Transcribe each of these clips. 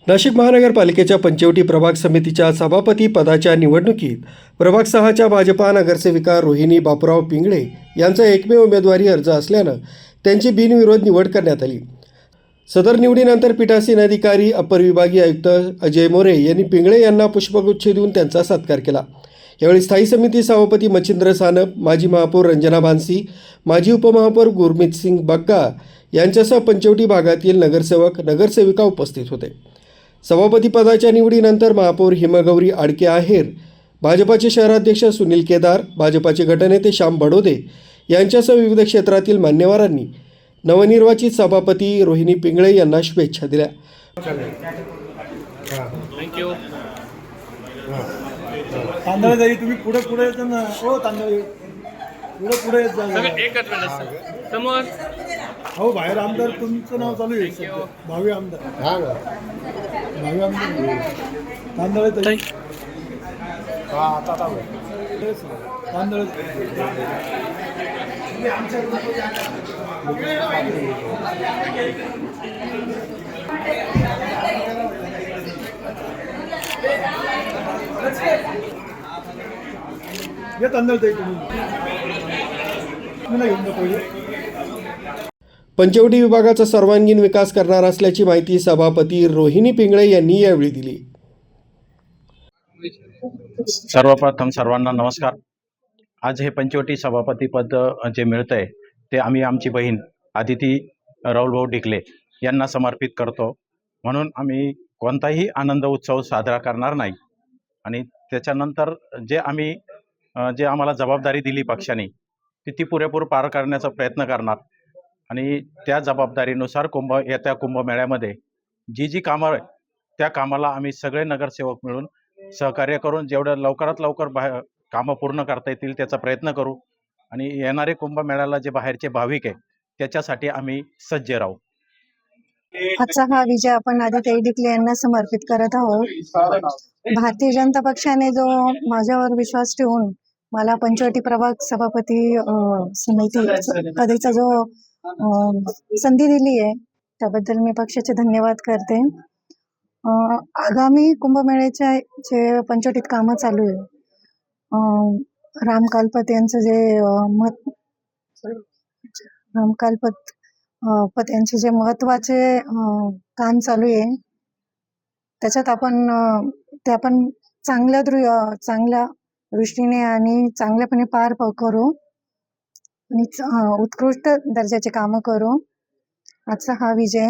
नाशिक महानगरपालिकेच्या पंचवटी प्रभाग समितीच्या सभापती पदाच्या निवडणुकीत प्रभाग 6च्या भाजपा नगरसेविका रोहिणी बापूराव पिंगळे यांचा एकमेव उमेदवारी अर्ज असल्यानं त्यांची बिनविरोध निवड करण्यात आली। सदर निवडीनंतर पीठासीन अधिकारी अपर विभागीय आयुक्त अजय मोरे यांनी पिंगळे यांना पुष्पगुच्छ देऊन त्यांचा सत्कार केला। यावेळी स्थायी समिती सभापती मच्छिंद्र सानप, माजी महापौर रंजना भानसी, माजी उपमहापौर गुरमीत सिंग बग्गा यांच्यासह पंचवटी भागातील नगरसेवक नगरसेविका उपस्थित होते। सभापती पदाच्या निवडीनंतर महापौर हिमगौरी आडके आहेर, भाजपाचे शहराध्यक्ष सुनील केदार, भाजपाचे गटनेते श्याम बडोदे यांच्यासह विविध क्षेत्रातील मान्यवरांनी नवनिर्वाचित सभापती रोहिणी पिंगळे यांना शुभेच्छा दिल्या। थँक्यू। तांदळ जाई तुम्ही पुढे पुढे येता ना हो, तांदळ पुढे येत जा एकच मिनिट समोर। हो, बाहेर आमदार तुमचं नाव चालू आहे सध्या, भावी आमदार। भावी आमदार तांदळ तांदळ या तांदळ ताई तुम्ही घेऊन जा पहिले। पंचवटी विभागाचा सर्वांगीण विकास करणार असल्याची माहिती सभापती रोहिणी पिंगळे यांनी यावेळी दिली। सर्वप्रथम सर्वांना नमस्कार। आज हे पंचवटी सभापती पद जे मिळतंय ते आम्ही आमची बहीण आदिती राहुलभाऊ ढिकले यांना समर्पित करतो। म्हणून आम्ही कोणताही आनंद उत्सव साजरा करणार नाही आणि त्याच्यानंतर जे आम्हाला जबाबदारी दिली पक्षाने ती पुरेपूर पार करण्याचा प्रयत्न करणार आणि त्या जबाबदारीनुसार येत्या कुंभमेळ्यामध्ये जी कामं आहे त्या कामाला आम्ही सगळे नगरसेवक मिळून सहकार्य करून जेवढं लवकरात लवकर कामं पूर्ण करता येतील त्याचा प्रयत्न करू आणि येणारे कुंभमेळ्याला जे बाहेरचे भाविक आहे त्याच्यासाठी आम्ही सज्ज राहू। आजचा हा विजय आपण आदिती ढिकले यांना समर्पित करत आहोत। भारतीय जनता पक्षाने जो माझ्यावर विश्वास ठेवून मला पंचवटी प्रभाग सभापती समिती पदाचा जो संधी दिली आहे त्याबद्दल मी पक्षाचे धन्यवाद करते। आगामी कुंभमेळ्याच्या जे पंचवटीत कामं चालू आहे, रामकालपत यांचं जे रामकालपत यांचे जे महत्वाचे काम चालू आहे त्याच्यात आपण चांगल्या दृष्टीने आणि चांगल्यापणे पार करू आणि उत्कृष्ट दर्जाचे कामं करू। आजचा हा विजय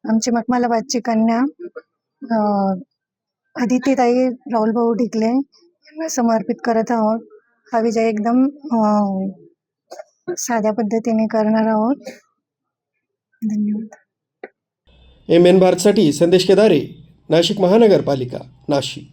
आमची मखमालाबादची कन्या आदितीताई राहुलभाऊ ढिकले यांना समर्पित करत आहोत। हा विजय एकदम साध्या पद्धतीने करणार आहोत। धन्यवाद। MN भारतसाठी संदेश केदारे, नाशिक महानगरपालिका, नाशिक।